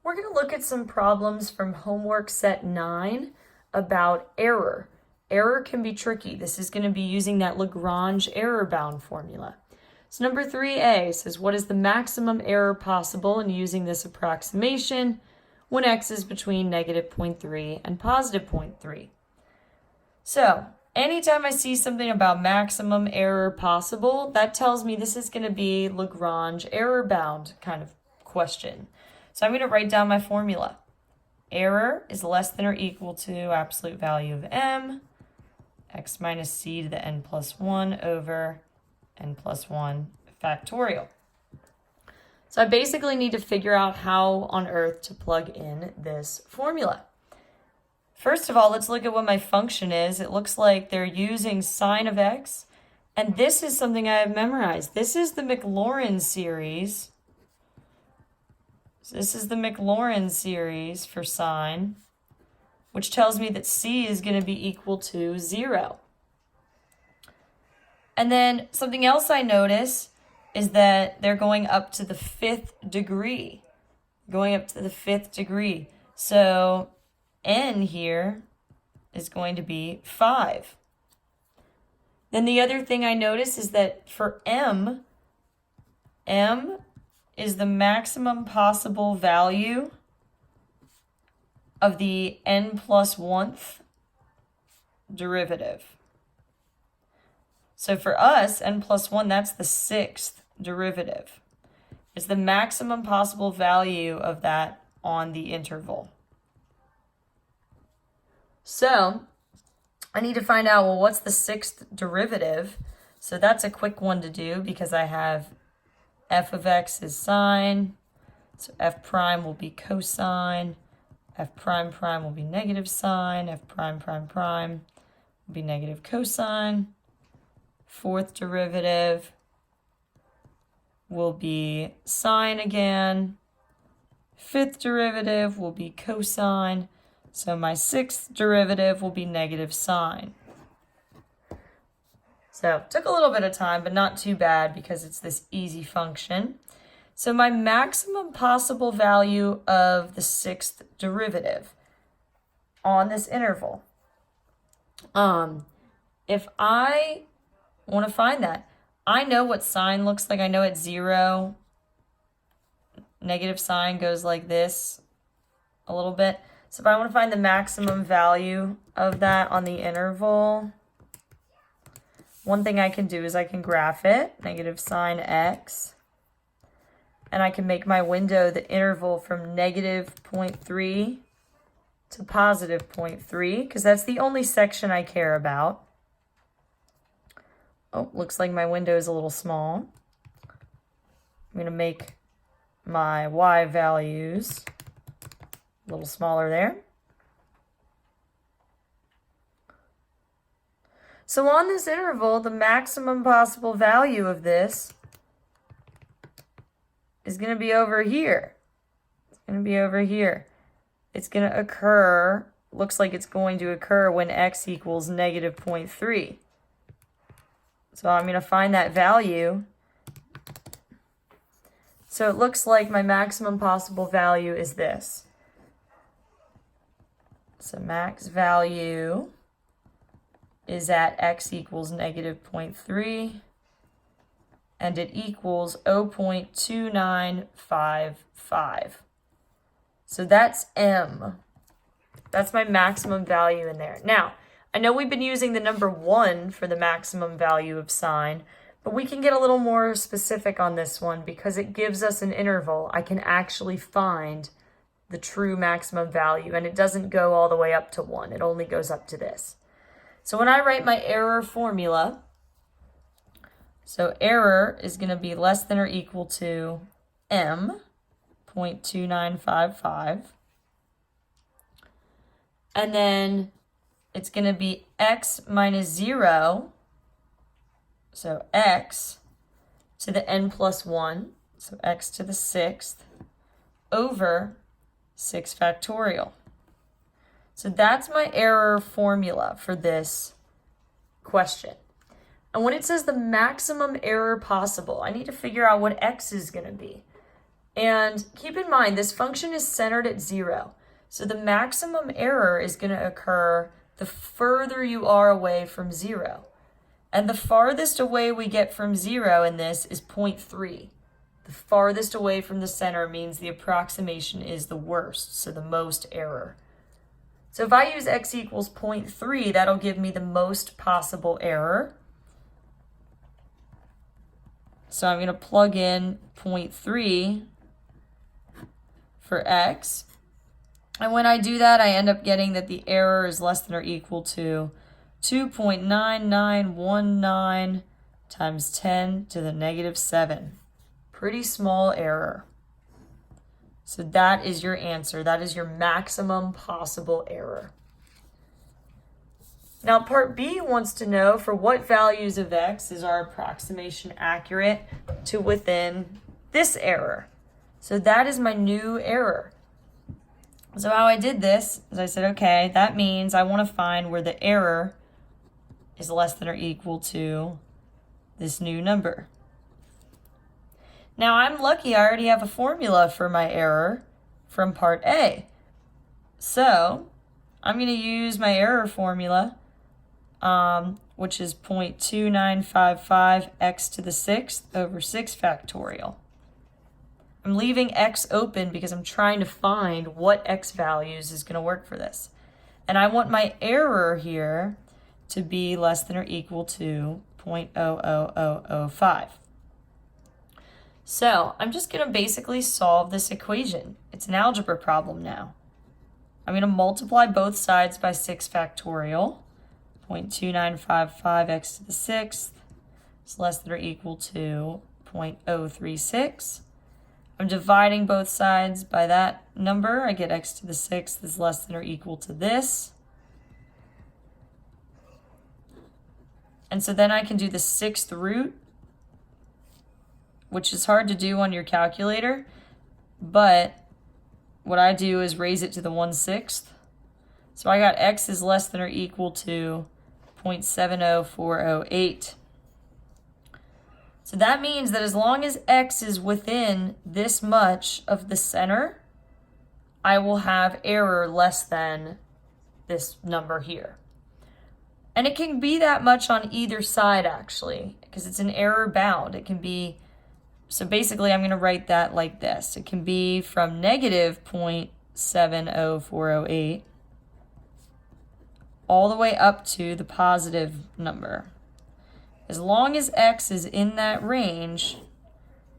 We're going to look at some problems from homework set 9 about error. Error can be tricky. This is going to be using that Lagrange error bound formula. So number 3a says, what is the maximum error possible in using this approximation when x is between negative 0.3 and positive 0.3? So anytime I see something about maximum error possible, that tells me this is going to be Lagrange error bound kind of question. So I'm going to write down my formula. Error is less than or equal to absolute value of m, x minus c to the n plus 1 over n plus 1 factorial. So I basically need to figure out how on earth to plug in this formula. First of all, let's look at what my function is. It looks like they're using sine of x, and this is something I have memorized. This is the Maclaurin series. So this is the Maclaurin series for sine, which tells me that c is going to be equal to 0. And then something else I notice is that they're going up to the 5th degree. Going up to the 5th degree. So n here is going to be 5. Then the other thing I notice is that for m is the maximum possible value of the n plus 1th derivative. So for us, n plus 1, that's the 6th derivative. It's the maximum possible value of that on the interval. So I need to find out, well, what's the 6th derivative? So that's a quick one to do because I have f of x is sine, so f prime will be cosine, f prime prime will be negative sine, f prime prime prime will be negative cosine. 4th derivative will be sine again. 5th derivative will be cosine. So my 6th derivative will be negative sine. So it took a little bit of time, but not too bad because it's this easy function. So my maximum possible value of the 6th derivative on this interval. If I want to find that, I know what sine looks like. I know at 0, negative sine goes like this a little bit. So if I want to find the maximum value of that on the interval, one thing I can do is I can graph it, negative sine x, and I can make my window the interval from negative 0.3 to positive 0.3, because that's the only section I care about. Oh, looks like my window is a little small. I'm going to make my y values a little smaller there. So on this interval, the maximum possible value of this is going to be over here. It's going to be over here. It's going to occur, looks like it's going to occur when x equals negative 0.3. So I'm going to find that value. So it looks like my maximum possible value is this. So max value is at x equals negative 0.3, and it equals 0.2955. So that's m. That's my maximum value in there. Now, I know we've been using the number 1 for the maximum value of sine, but we can get a little more specific on this one because it gives us an interval. I can actually find the true maximum value, and it doesn't go all the way up to 1. It only goes up to this. So when I write my error formula, so error is going to be less than or equal to m, 0.2955, and then it's going to be x minus 0, so x to the n plus 1, so x to the 6th, over 6 factorial. So that's my error formula for this question. And when it says the maximum error possible, I need to figure out what x is going to be. And keep in mind, this function is centered at 0. So the maximum error is going to occur the further you are away from 0. And the farthest away we get from 0 in this is 0.3. The farthest away from the center means the approximation is the worst, so the most error. So if I use x equals 0.3, that'll give me the most possible error. So I'm going to plug in 0.3 for x. And when I do that, I end up getting that the error is less than or equal to 2.9919 times 10 to the negative 7. Pretty small error. So that is your answer. That is your maximum possible error. Now, part B wants to know for what values of x is our approximation accurate to within this error. So that is my new error. So how I did this is I said, okay, that means I want to find where the error is less than or equal to this new number. Now I'm lucky I already have a formula for my error from part A. So I'm going to use my error formula, which is 0.2955 x to the 6th over 6 factorial. I'm leaving x open because I'm trying to find what x values is going to work for this. And I want my error here to be less than or equal to 0.00005. So I'm just going to basically solve this equation. It's an algebra problem now. I'm going to multiply both sides by 6 factorial. 0.2955 x to the 6th is less than or equal to 0.036. I'm dividing both sides by that number. I get x to the 6th is less than or equal to this. And so then I can do the 6th root, which is hard to do on your calculator, but what I do is raise it to the 1/6. So I got x is less than or equal to 0.70408. So that means that as long as x is within this much of the center, I will have error less than this number here. And it can be that much on either side, actually, because it's an error bound. It can be, so basically I'm going to write that like this. It can be from negative 0.70408 all the way up to the positive number. As long as x is in that range,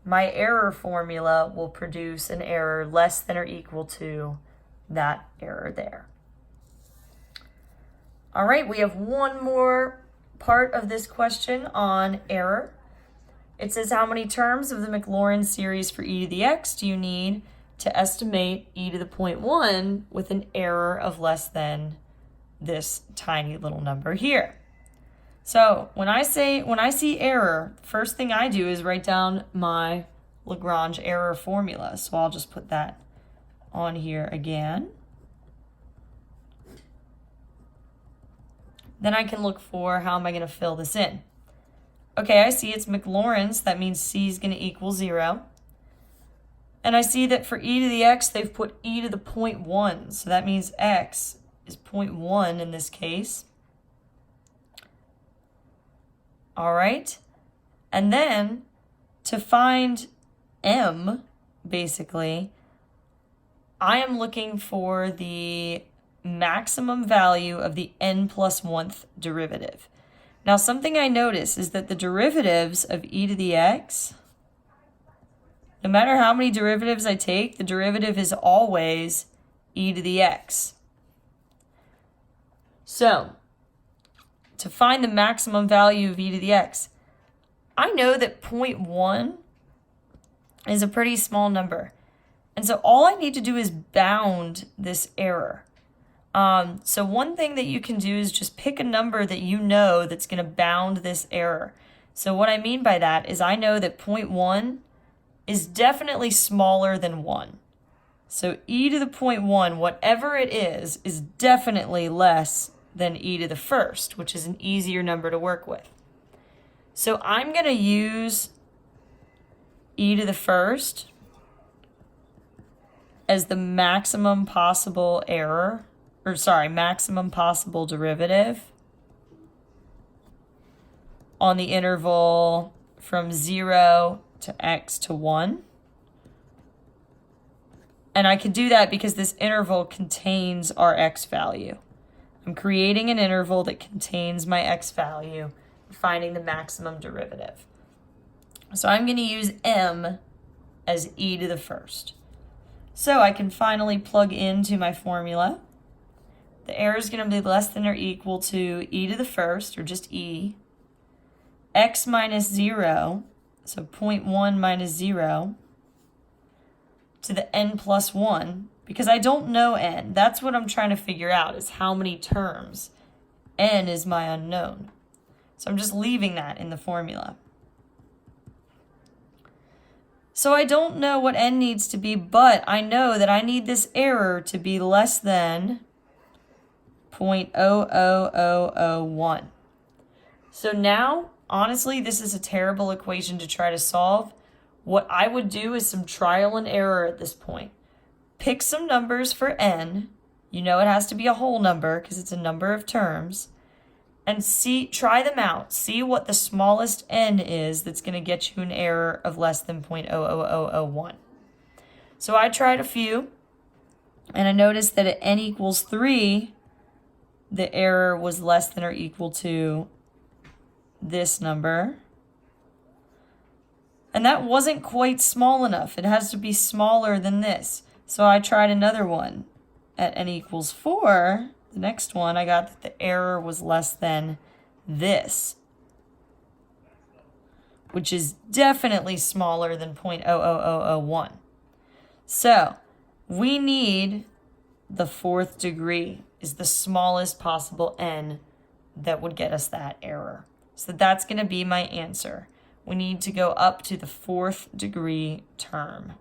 my error formula will produce an error less than or equal to that error there. All right, we have one more part of this question on error. It says, how many terms of the Maclaurin series for e to the x do you need to estimate e to the 0.1 with an error of less than this tiny little number here? So when I see error, first thing I do is write down my Lagrange error formula. So I'll just put that on here again. Then I can look for how am I going to fill this in. Okay, I see it's Maclaurin's. That means c is going to equal 0. And I see that for e to the x, they've put e to the 0.1. So that means x is 0.1 in this case. All right. And then to find m, basically, I am looking for the maximum value of the n+1th derivative. Now, something I notice is that the derivatives of e to the x, no matter how many derivatives I take, the derivative is always e to the x. So, to find the maximum value of e to the x, I know that 0.1 is a pretty small number. And so all I need to do is bound this error. So one thing that you can do is just pick a number that you know that's going to bound this error. So what I mean by that is I know that 0.1 is definitely smaller than 1. So e to the 0.1, whatever it is definitely less than e to the first, which is an easier number to work with. So I'm going to use e to the first as the maximum possible error, or sorry, maximum possible derivative on the interval from 0 to x to 1. And I can do that because this interval contains our x value. I'm creating an interval that contains my x value, finding the maximum derivative. So I'm going to use m as e to the first. So I can finally plug into my formula. The error is going to be less than or equal to e to the first, or just e, x minus 0, so 0.1 minus 0, to the n plus 1, because I don't know n. That's what I'm trying to figure out, is how many terms. N is my unknown. So I'm just leaving that in the formula. So I don't know what n needs to be, but I know that I need this error to be less than 0.00001. So now, honestly, this is a terrible equation to try to solve. What I would do is some trial and error at this point. Pick some numbers for n. You know it has to be a whole number because it's a number of terms. And try them out. See what the smallest n is that's going to get you an error of less than 0.00001. So I tried a few, and I noticed that at n equals 3, the error was less than or equal to this number. And that wasn't quite small enough. It has to be smaller than this. So I tried another one. At n equals 4, the next one, I got that the error was less than this, which is definitely smaller than 0.00001. So we need the 4th degree is the smallest possible n that would get us that error. So that's going to be my answer. We need to go up to the 4th degree term.